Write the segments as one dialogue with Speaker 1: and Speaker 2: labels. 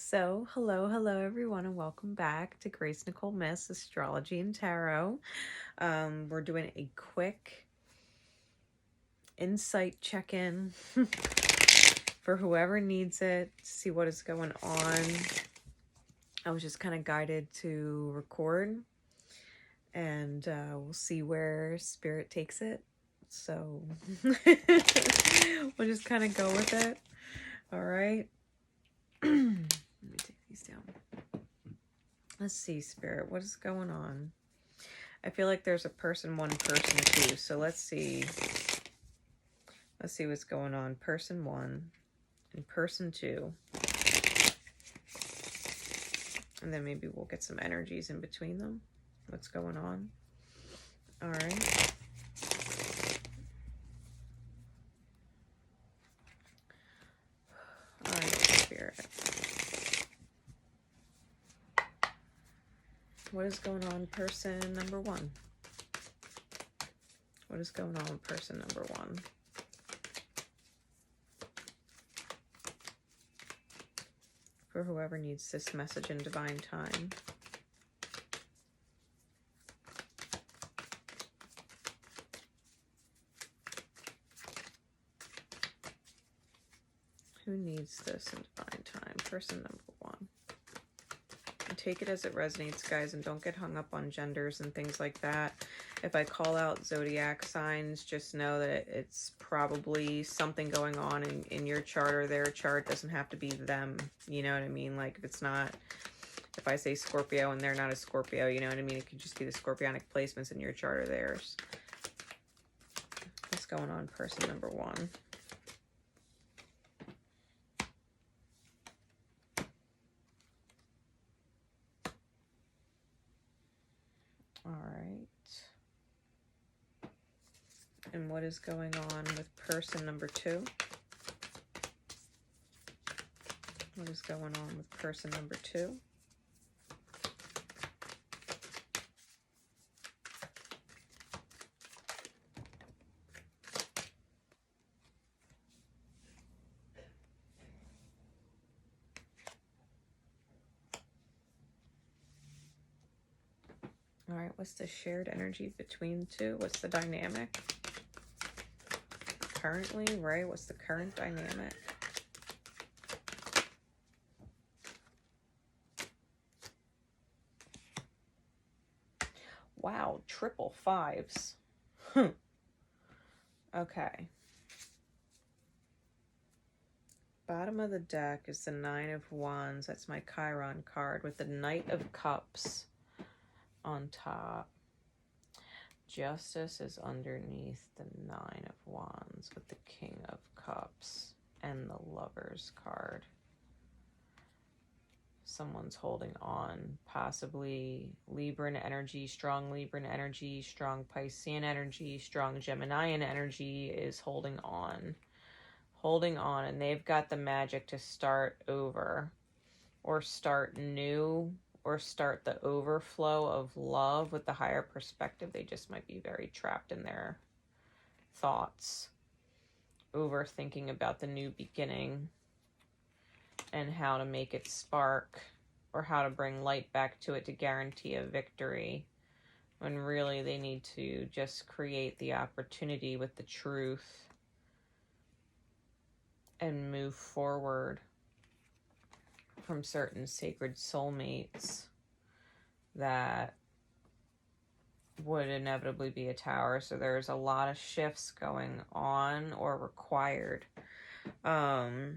Speaker 1: So, hello everyone, and welcome back to Grace Nicole Myths, Astrology and Tarot. We're doing a quick insight check-in for whoever needs it, see what is going on. I was just kind of guided to record, and we'll see where Spirit takes it. So, we'll just kind of go with it. All right. Let me take these down. Let's see, Spirit, what is going on? I feel like there's a person one, person two. So let's see. Let's see what's going on. Person one and person two. And then maybe we'll get some energies in between them. What's going on? All right. All right, Spirit. What is going on, person number one? What is going on, person number one? For whoever needs this message in divine time. Who needs this in divine time? Person number one. And take it as it resonates, guys, and don't get hung up on genders and things like that. If I call out zodiac signs, just know that it's probably something going on in your chart or their chart. It doesn't have to be them. You know what I mean? Like, if it's not, if I say Scorpio and they're not a Scorpio, you know what I mean? It could just be the scorpionic placements in your chart or theirs. What's going on, person number one? All right. And what is going on with person number two? What is going on with person number two? All right, what's the shared energy between the two? What's the dynamic currently, right? What's the current dynamic? Wow, triple fives. Okay. Bottom of the deck is the Nine of Wands. That's my Chiron card with the Knight of Cups on top. Justice is underneath the Nine of Wands with the King of Cups and the Lover's card. Someone's holding on, possibly Libran energy, strong Libran energy, strong Piscean energy, strong Geminian energy is holding on, and they've got the magic to start over or start new or start the overflow of love with the higher perspective. They just might be very trapped in their thoughts, overthinking about the new beginning and how to make it spark or how to bring light back to it to guarantee a victory, when really they need to just create the opportunity with the truth and move forward from certain sacred soulmates that would inevitably be a tower. So there's a lot of shifts going on or required for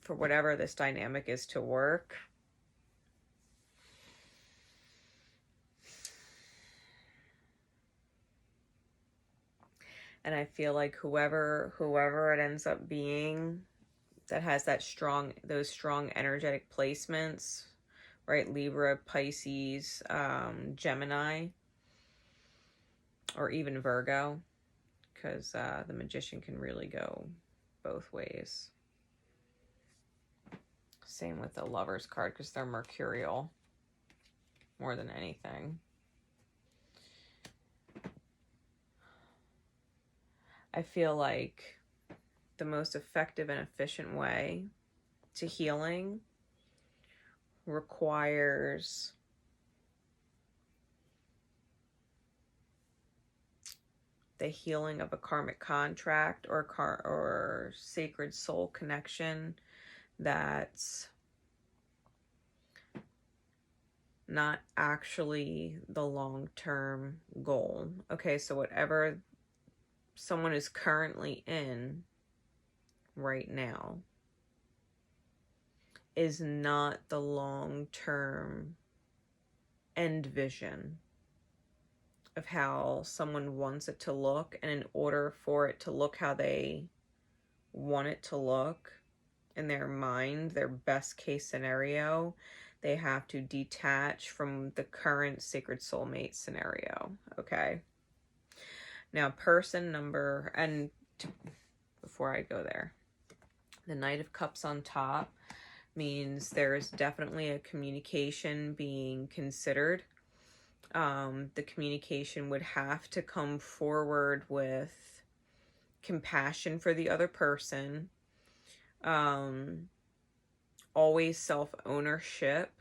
Speaker 1: whatever this dynamic is to work. And I feel like whoever it ends up being that has that those strong energetic placements, right? Libra, Pisces, Gemini, or even Virgo, because the Magician can really go both ways. Same with the Lover's card, because they're mercurial more than anything. I feel like the most effective and efficient way to healing requires the healing of a karmic contract or sacred soul connection that's not actually the long-term goal. Okay, so whatever someone is currently in right now is not the long-term end vision of how someone wants it to look. And in order for it to look how they want it to look in their mind, their best case scenario, they have to detach from the current sacred soulmate scenario. Okay. Now, before I go there, the Knight of Cups on top means there's definitely a communication being considered. The communication would have to come forward with compassion for the other person, always self-ownership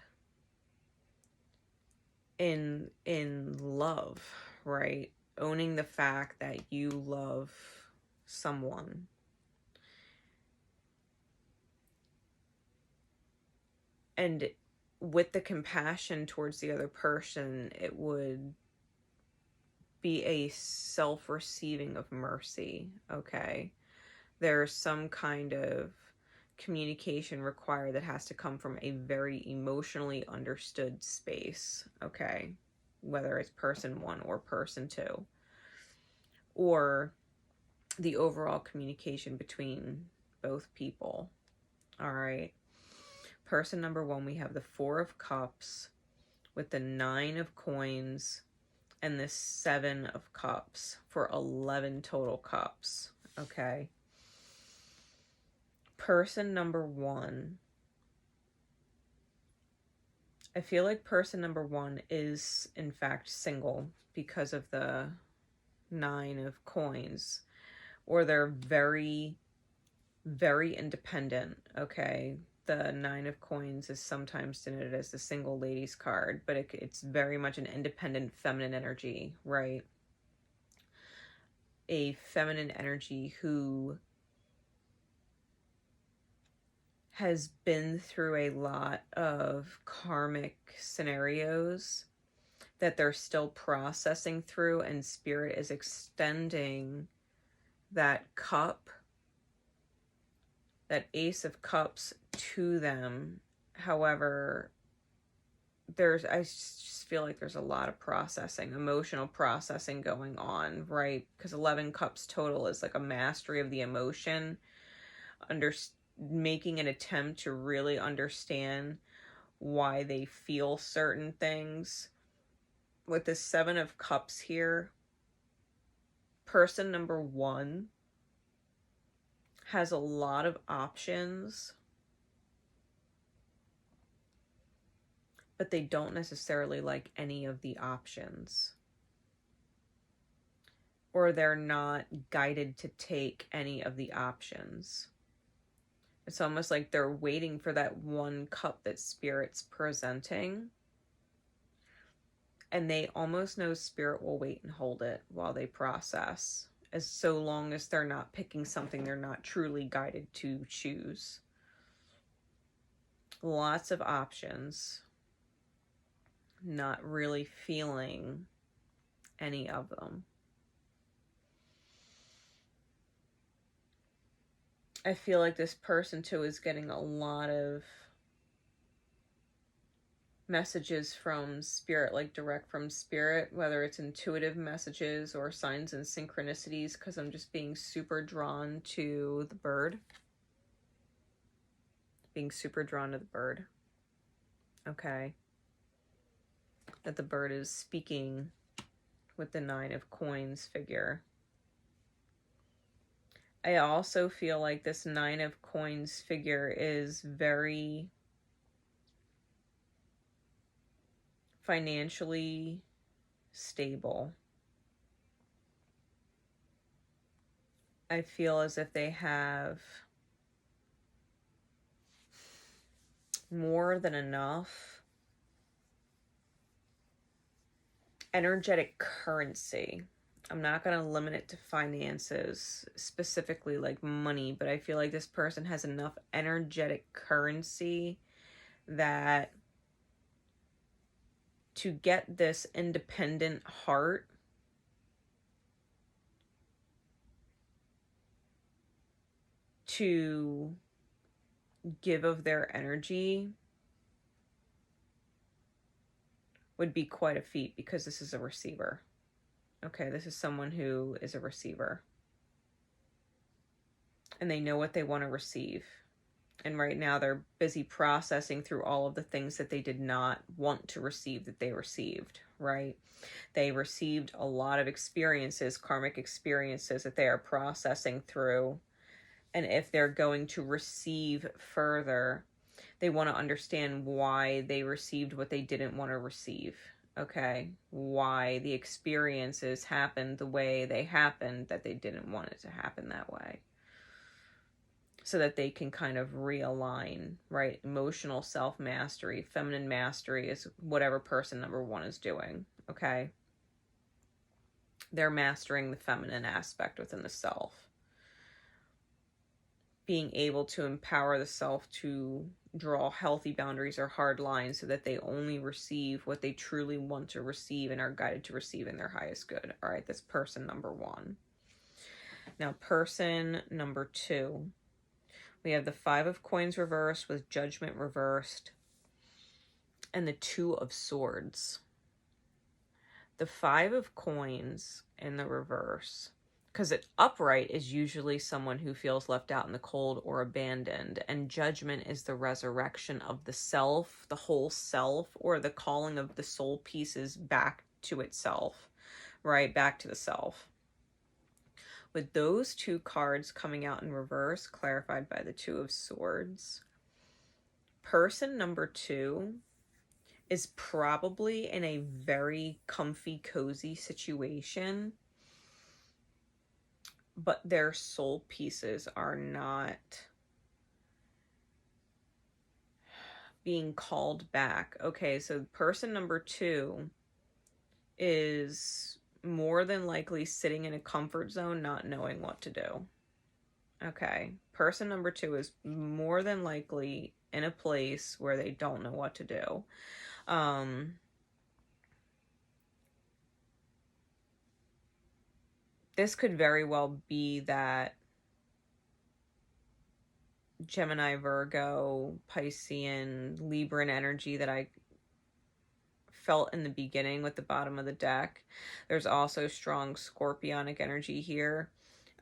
Speaker 1: in love, right? Owning the fact that you love someone. And with the compassion towards the other person, it would be a self-receiving of mercy, okay? There's some kind of communication required that has to come from a very emotionally understood space, okay? Whether it's person one or person two. Or the overall communication between both people, all right? Person number one, we have the Four of Cups with the Nine of Coins and the Seven of Cups for 11 total cups, okay? Person number one, I feel like person number one is in fact single because of the Nine of Coins, or they're very, very independent, okay? The Nine of Coins is sometimes denoted as the single ladies card, but it's very much an independent feminine energy, right? A feminine energy who has been through a lot of karmic scenarios that they're still processing through, and Spirit is extending that cup, that Ace of Cups, to them. However, I just feel like there's a lot of processing, emotional processing going on, right? Because 11 cups total is like a mastery of the emotion, making an attempt to really understand why they feel certain things. With the Seven of Cups here, person number one has a lot of options, but they don't necessarily like any of the options, or they're not guided to take any of the options. It's almost like they're waiting for that one cup that Spirit's presenting, and they almost know Spirit will wait and hold it while they process, as so long as they're not picking something they're not truly guided to choose. Lots of options, not really feeling any of them. I feel like this person too is getting a lot of messages from Spirit, like direct from Spirit, whether it's intuitive messages or signs and synchronicities, because I'm just being super drawn to the bird. Okay. That the bird is speaking with the Nine of Coins figure. I also feel like this Nine of Coins figure is very financially stable. I feel as if they have more than enough energetic currency. I'm not going to limit it to finances, specifically like money, but I feel like this person has enough energetic currency that to get this independent heart, to give of their energy, would be quite a feat, because this is a receiver. Okay, this is someone who is a receiver. And they know what they want to receive. And right now they're busy processing through all of the things that they did not want to receive that they received, right? They received a lot of experiences, karmic experiences, that they are processing through. And if they're going to receive further, they want to understand why they received what they didn't want to receive. Okay, why the experiences happened the way they happened, that they didn't want it to happen that way, so that they can kind of realign, right? Emotional self-mastery, feminine mastery is whatever person number one is doing, okay? They're mastering the feminine aspect within the self. Being able to empower the self to draw healthy boundaries or hard lines, so that they only receive what they truly want to receive and are guided to receive in their highest good. All right, that's person number one. Now, person number two, we have the Five of Coins reversed with Judgment reversed, and the Two of Swords. The Five of Coins in the reverse, because it upright is usually someone who feels left out in the cold or abandoned, and Judgment is the resurrection of the self, the whole self, or the calling of the soul pieces back to itself, right? Back to the self. With those two cards coming out in reverse, clarified by the Two of Swords, person number two is probably in a very comfy, cozy situation, but their soul pieces are not being called back. Okay, so person number two is more than likely sitting in a comfort zone, not knowing what to do. Okay, person number two is more than likely in a place where they don't know what to do. This could very well be that Gemini, Virgo, Piscean, Libran energy that I felt in the beginning with the bottom of the deck. There's also strong Scorpionic energy here,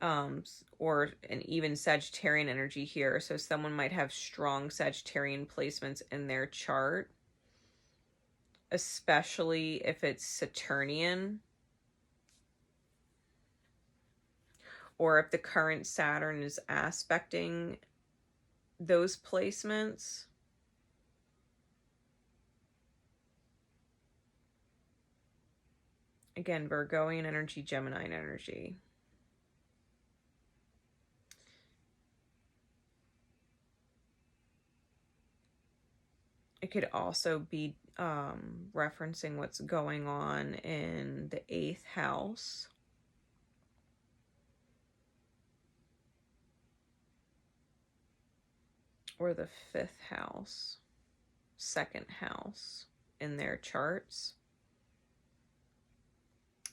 Speaker 1: or an even Sagittarian energy here. So someone might have strong Sagittarian placements in their chart, especially if it's Saturnian, or if the current Saturn is aspecting those placements. Again, Virgoian energy, Gemini energy. It could also be referencing what's going on in the 8th house. Or the 5th house, 2nd house in their charts.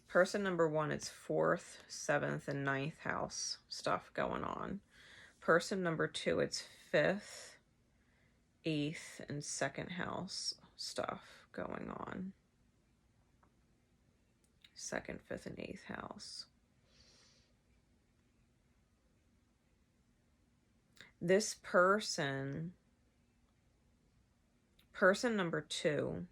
Speaker 1: Person number one, it's 4th, 7th, and 9th house stuff going on. Person number two, it's 5th, 8th, and 2nd house stuff going on. 2nd, 5th, and 8th house. This person number two,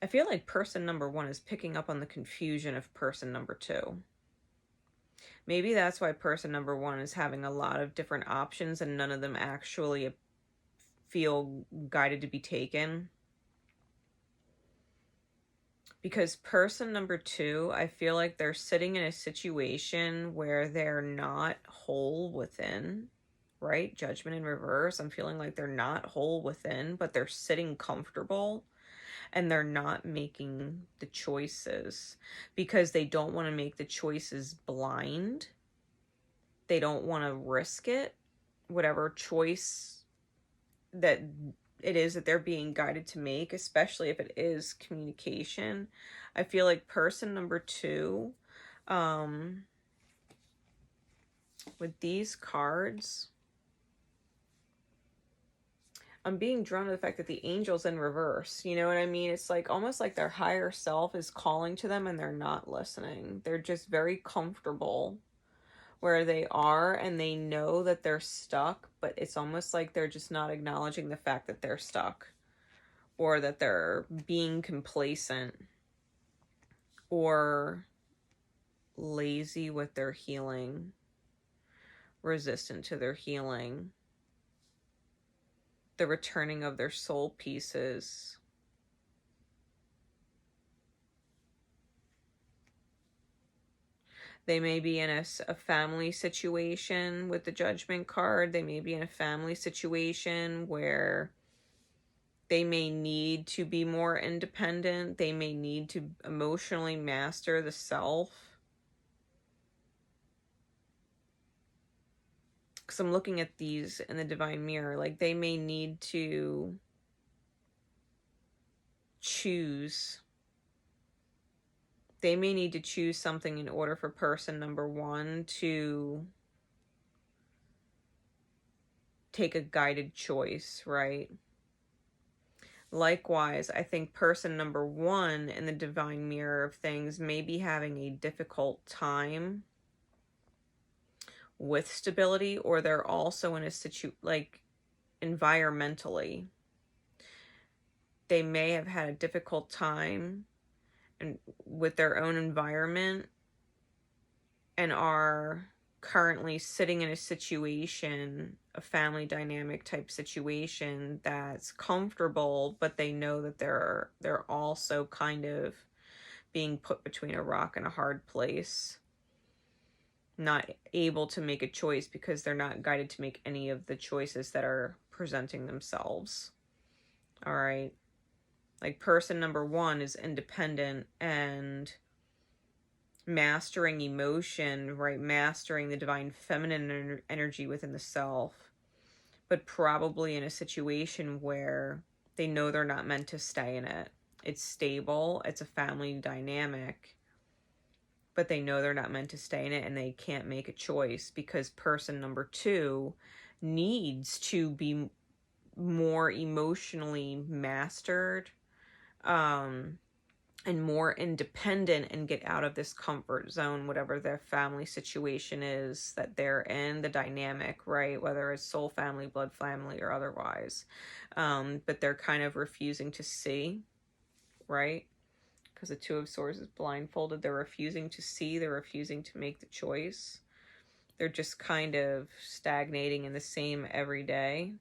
Speaker 1: I feel like person number one is picking up on the confusion of person number two. Maybe that's why person number one is having a lot of different options and none of them actually feel guided to be taken. Because person number 2, I feel like they're sitting in a situation where they're not whole within, right? Judgment in reverse. I'm feeling like they're not whole within, but they're sitting comfortable and they're not making the choices because they don't want to make the choices blind. They don't want to risk it, whatever choice that it is that they're being guided to make, especially if it is communication. I feel like person number 2, with these cards, I'm being drawn to the fact that the angel's in reverse. You know what I mean? It's like almost like their higher self is calling to them and they're not listening. They're just very comfortable where they are and they know that they're stuck, but it's almost like they're just not acknowledging the fact that they're stuck, or that they're being complacent or lazy with their healing, resistant to their healing, the returning of their soul pieces. They may be in a family situation with the Judgment card. They may be in a family situation where they may need to be more independent. They may need to emotionally master the self. Because I'm looking at these in the Divine Mirror, like they may need to choose. They may need to choose something in order for person number 1 to take a guided choice, right? Likewise, I think person number 1 in the Divine Mirror of things may be having a difficult time with stability, or they're also in a like environmentally, they may have had a difficult time and with their own environment and are currently sitting in a situation, a family dynamic type situation that's comfortable, but they know that they're also kind of being put between a rock and a hard place, not able to make a choice because they're not guided to make any of the choices that are presenting themselves. All right. Like person number 1 is independent and mastering emotion, right? Mastering the divine feminine energy within the self, but probably in a situation where they know they're not meant to stay in it. It's stable. It's a family dynamic, but they know they're not meant to stay in it and they can't make a choice because person number 2 needs to be more emotionally mastered, and more independent and get out of this comfort zone, whatever their family situation is that they're in, the dynamic, right? Whether it's soul family, blood family, or otherwise. But they're kind of refusing to see, right? Because the 2 of Swords is blindfolded. They're refusing to see. They're refusing to make the choice. They're just kind of stagnating in the same every day.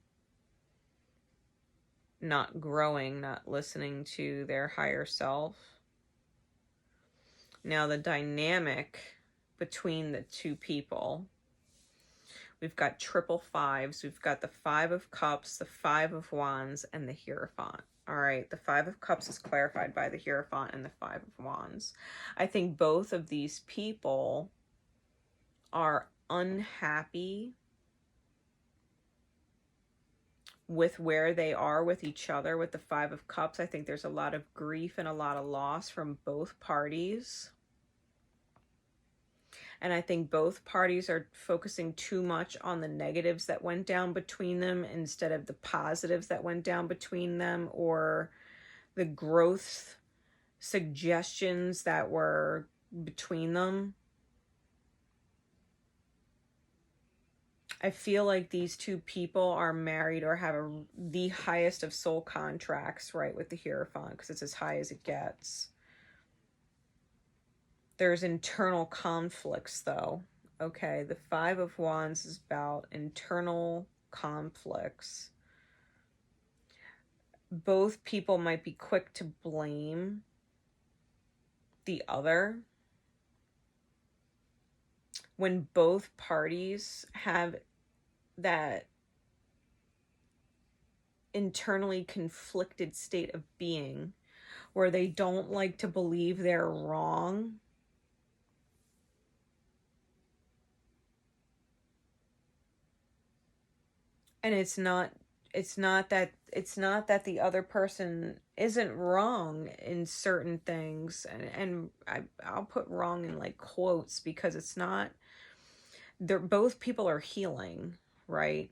Speaker 1: Not growing, not listening to their higher self. Now, the dynamic between the 2 people, we've got triple 5s. We've got the 5 of Cups, the 5 of Wands, and the Hierophant. All right, the 5 of Cups is clarified by the Hierophant and the 5 of Wands. I think both of these people are unhappy with where they are with each other with the 5 of Cups. I think there's a lot of grief and a lot of loss from both parties. And I think both parties are focusing too much on the negatives that went down between them instead of the positives that went down between them, or the growth suggestions that were between them. I feel like these 2 people are married or have the highest of soul contracts, right, with the Hierophant, because it's as high as it gets. There's internal conflicts, though. Okay, the 5 of Wands is about internal conflicts. Both people might be quick to blame the other, when both parties have that internally conflicted state of being where they don't like to believe they're wrong, and it's not that the other person isn't wrong in certain things, and I'll put wrong in like quotes because it's not, they're both people are healing, right?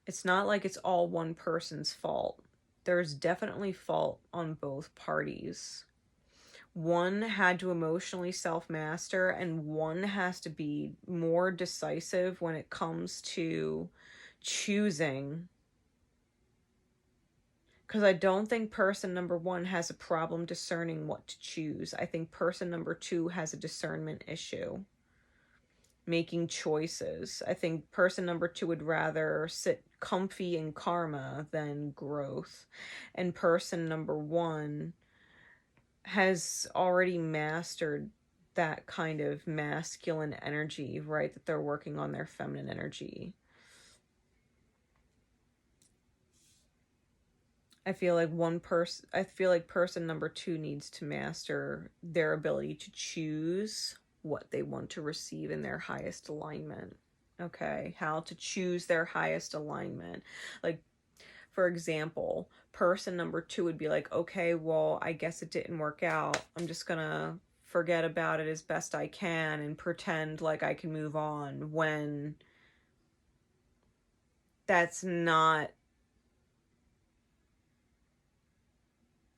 Speaker 1: It's not like it's all one person's fault. There's definitely fault on both parties. One had to emotionally self-master, and one has to be more decisive when it comes to choosing. Because I don't think person number one has a problem discerning what to choose. I think person number two has a discernment issue, making choices. I think person number two would rather sit comfy in karma than growth. And person number one has already mastered that kind of masculine energy, right? That they're working on their feminine energy. I feel like person number two needs to master their ability to choose what they want to receive in their highest alignment. Okay, how to choose their highest alignment. Like, for example, person number two would be like, okay, well, I guess it didn't work out. I'm just gonna forget about it as best I can and pretend like I can move on, when that's not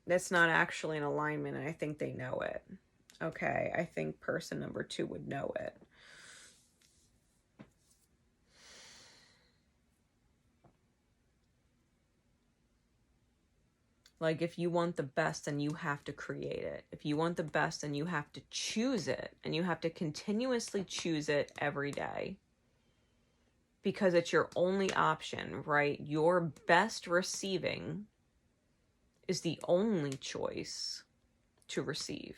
Speaker 1: actually an alignment, and I think they know it. Okay, I think person number two would know it. Like, if you want the best, then you have to create it. If you want the best, then you have to choose it, and you have to continuously choose it every day. Because it's your only option, right? Your best receiving is the only choice to receive.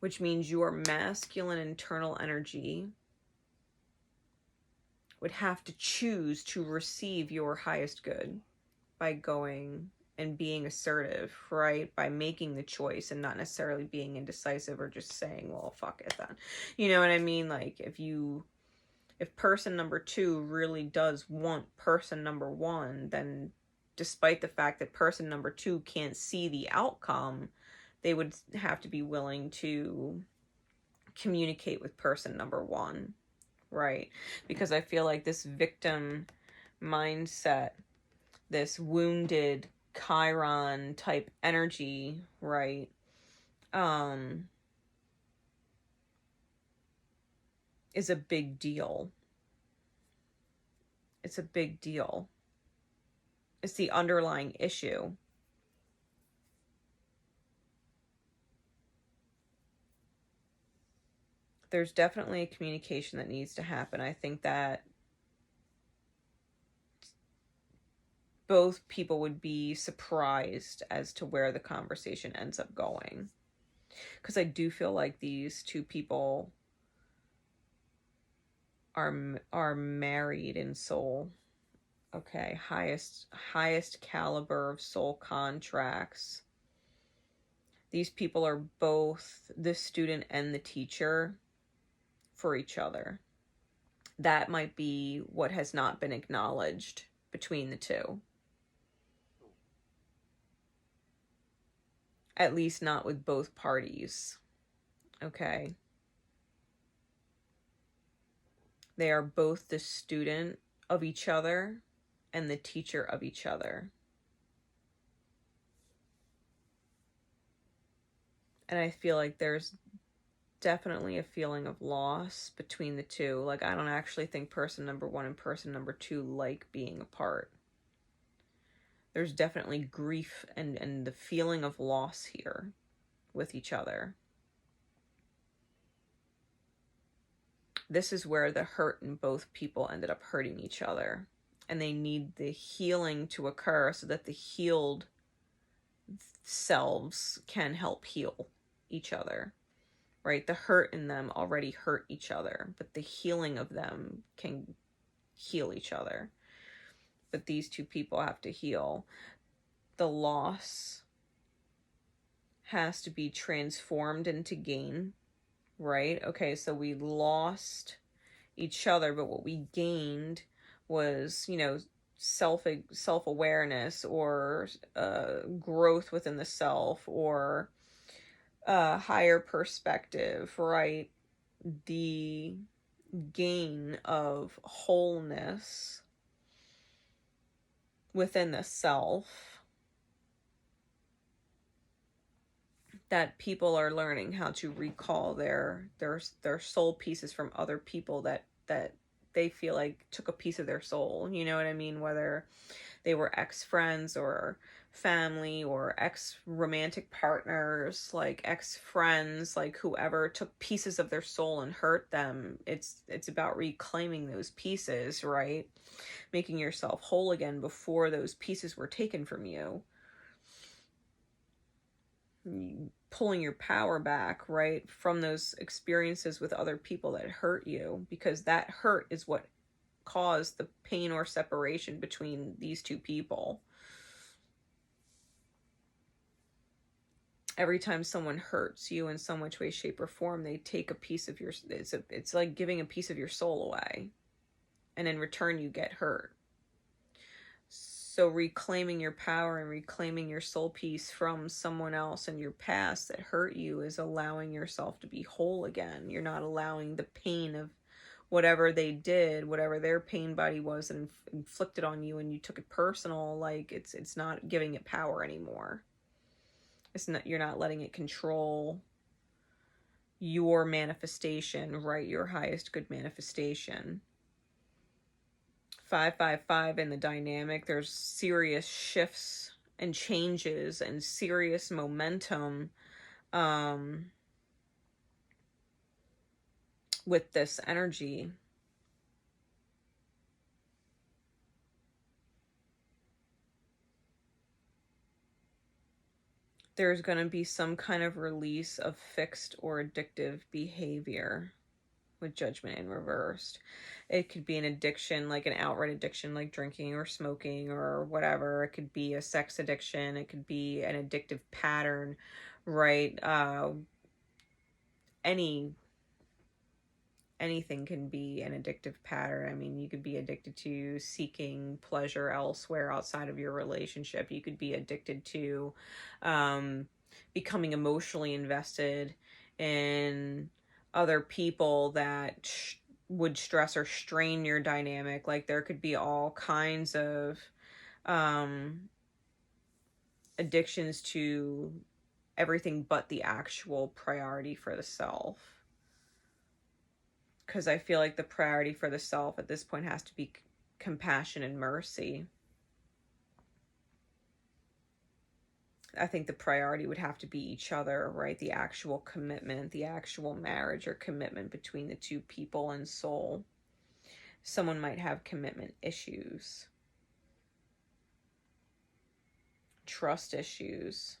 Speaker 1: Which means your masculine internal energy would have to choose to receive your highest good by going and being assertive, right? By making the choice and not necessarily being indecisive or just saying, well, fuck it then. You know what I mean? Like, if person number two really does want person number one, then despite the fact that person number two can't see the outcome, they would have to be willing to communicate with person number one, right? Because I feel like this victim mindset, this wounded Chiron type energy, right? Is a big deal. It's a big deal. It's the underlying issue. There's definitely a communication that needs to happen. I think that both people would be surprised as to where the conversation ends up going. Because I do feel like these two people are married in soul. Okay, highest caliber of soul contracts. These people are both the student and the teacher for each other. That might be what has not been acknowledged between the two. At least not with both parties. Okay. They are both the student of each other and the teacher of each other. And I feel like there's definitely a feeling of loss between the two. Like, I don't actually think person number one and person number two like being apart. There's definitely grief and the feeling of loss here with each other. This is where the hurt in both people ended up hurting each other. And they need the healing to occur so that the healed selves can help heal each other, right? The hurt in them already hurt each other, but the healing of them can heal each other. But these two people have to heal. The loss has to be transformed into gain, right? Okay, so we lost each other, but what we gained was, self-awareness, or growth within the self, or higher perspective, right? The gain of wholeness within the self, that people are learning how to recall their soul pieces from other people that they feel like took a piece of their soul. You know what I mean? Whether they were ex-friends or family, or ex-romantic partners, like ex-friends, like whoever took pieces of their soul and hurt them. It's about reclaiming those pieces, right? Making yourself whole again before those pieces were taken from you. Pulling your power back, right, from those experiences with other people that hurt you, because that hurt is what caused the pain or separation between these two people. Every time someone hurts you in some which way, shape, or form, they take a piece of your, it's like giving a piece of your soul away, and in return you get hurt. So reclaiming your power and reclaiming your soul piece from someone else in your past that hurt you is allowing yourself to be whole again. You're not allowing the pain of whatever they did, whatever their pain body was, and inflicted on you, and you took it personal. Like it's not giving it power anymore. It's not, you're not letting it control your manifestation, right? Your highest good manifestation. 555 in the dynamic, there's serious shifts and changes and serious momentum with this energy. There's going to be some kind of release of fixed or addictive behavior with Judgment in reversed. It could be an addiction, like an outright addiction, like drinking or smoking or whatever. It could be a sex addiction. It could be an addictive pattern, right? Anything can be an addictive pattern. I mean, you could be addicted to seeking pleasure elsewhere outside of your relationship. You could be addicted to becoming emotionally invested in other people that would stress or strain your dynamic. Like there could be all kinds of addictions to everything but the actual priority for the self. Because I feel like the priority for the self at this point has to be compassion and mercy. I think the priority would have to be each other, right? The actual commitment, the actual marriage or commitment between the two people and soul. Someone might have commitment issues, trust issues,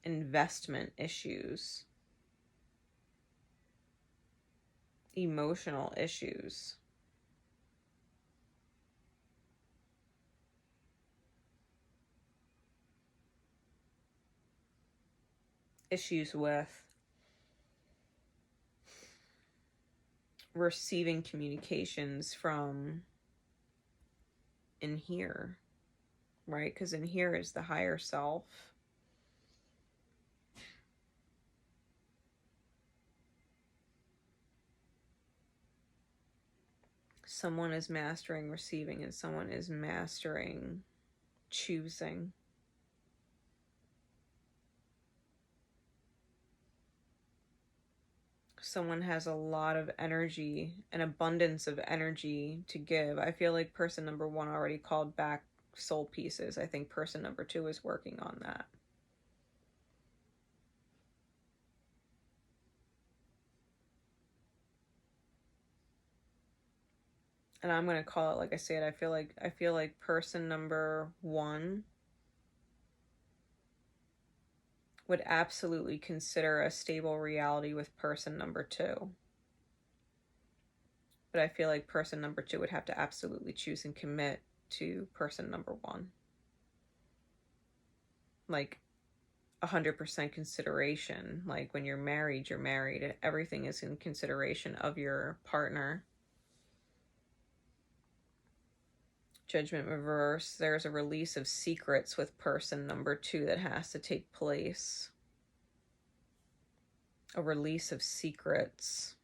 Speaker 1: investment issues, emotional issues. Issues with receiving communications from in here, right? Because in here is the higher self. Someone is mastering receiving and someone is mastering choosing. Someone has a lot of energy, an abundance of energy to give. I feel like person number one already called back soul pieces. I think person number two is working on that. And I'm going to call it, like I said, I feel like person number one would absolutely consider a stable reality with person number 2. But I feel like person number 2 would have to absolutely choose and commit to person number 1. Like 100% consideration. Like when you're married and everything is in consideration of your partner. Judgment reverse. There's a release of secrets with person number 2 that has to take place. A release of secrets.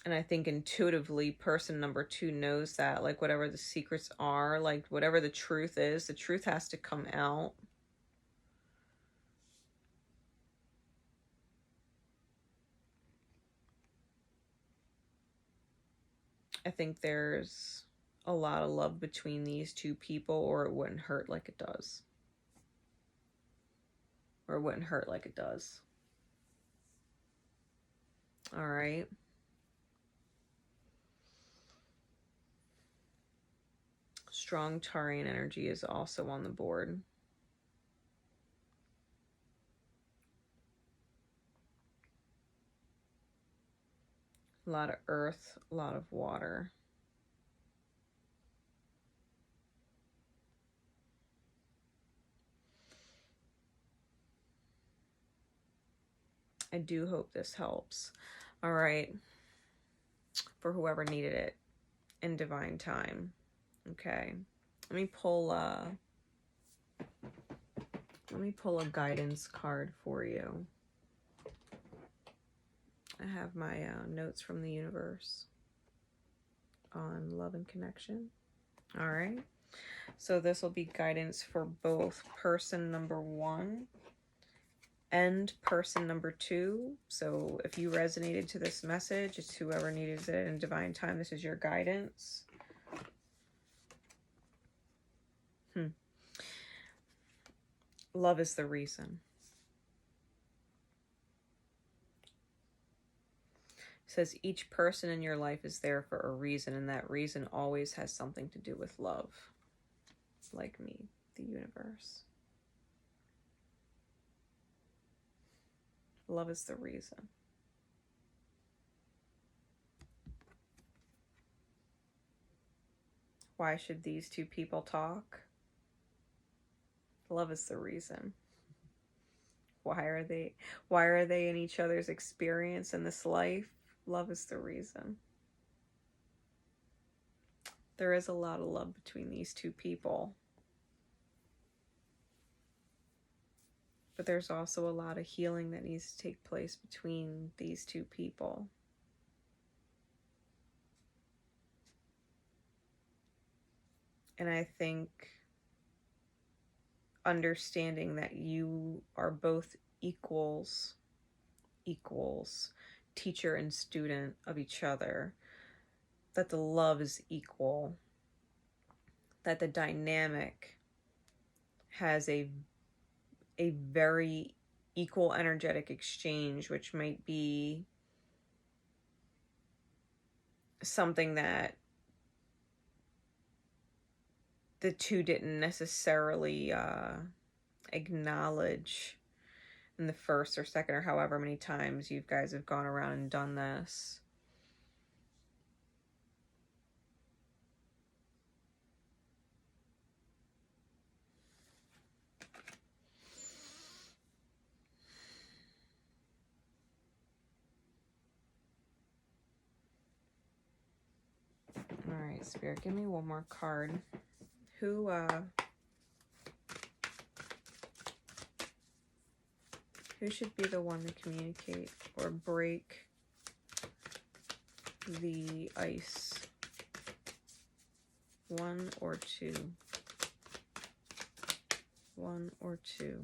Speaker 1: And I think intuitively person number 2 knows that, like, whatever the secrets are, like whatever the truth is, the truth has to come out. I think there's a lot of love between these two people, or it wouldn't hurt like it does. Or it wouldn't hurt like it does. All right. Strong Taurean energy is also on the board. A lot of earth, a lot of water. I do hope this helps. All right. For whoever needed it in divine time. Okay. Let me pull a guidance card for you. I have my notes from the universe on love and connection. All right. So this will be guidance for both person number 1 and person number 2. So if you resonated to this message, it's whoever needed it in divine time. This is your guidance. Love is the reason. It says each person in your life is there for a reason, and that reason always has something to do with love. Like me, the universe. Love is the reason. Why should these two people talk? Love is the reason. Why are they in each other's experience in this life? Love is the reason. There is a lot of love between these two people. But there's also a lot of healing that needs to take place between these two people. And I think understanding that you are both equals, teacher and student of each other, that the love is equal, that the dynamic has a very equal energetic exchange, which might be something that the two didn't necessarily acknowledge in the first or second or however many times you guys have gone around and done this. All right, Spirit, give me one more card. Who should be the one to communicate or break the ice? 1 or 2? 1 or 2?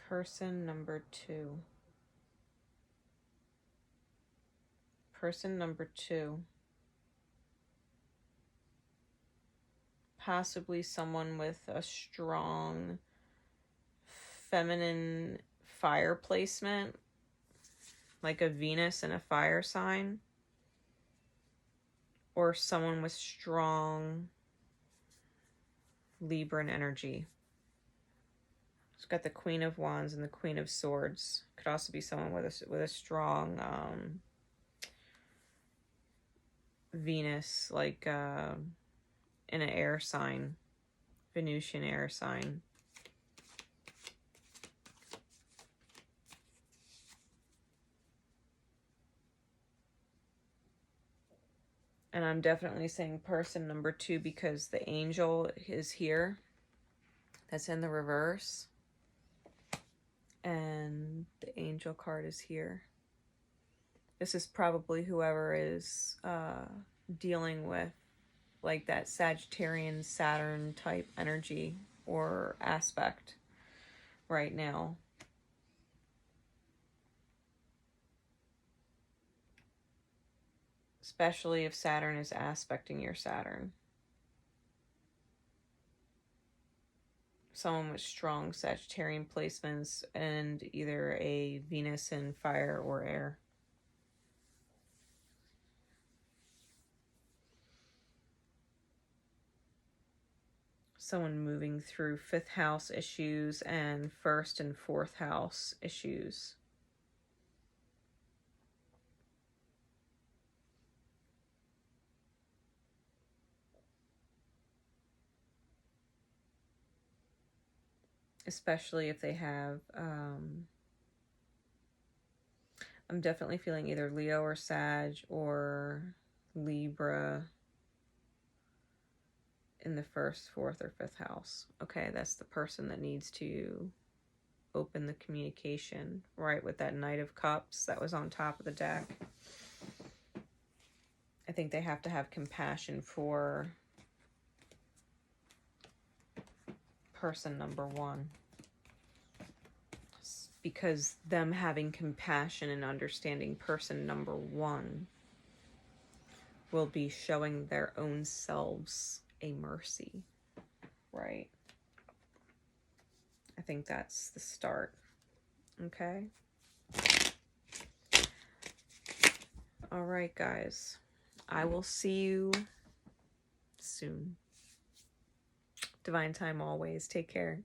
Speaker 1: Person number 2. Person number 2. Possibly someone with a strong feminine fire placement, like a Venus and a fire sign, or someone with strong Libran energy. It's got the Queen of Wands and the Queen of Swords. Could also be someone with a strong Venus, like in an air sign, Venusian air sign. And I'm definitely saying person number 2 because the angel is here. That's in the reverse. And the angel card is here. This is probably whoever is dealing with like that Sagittarian Saturn type energy or aspect right now. Especially if Saturn is aspecting your Saturn. Someone with strong Sagittarian placements and either a Venus in fire or air. Someone moving through 5th house issues and 1st and 4th house issues. Especially if they have, I'm definitely feeling either Leo or Sag or Libra in the 1st, 4th, or 5th house. Okay, that's the person that needs to open the communication, right, with that Knight of Cups that was on top of the deck. I think they have to have compassion for person number 1. Because them having compassion and understanding person number 1 will be showing their own selves a mercy, right? I think that's the start. Okay? All right, guys. I will see you soon. Divine time always. Take care.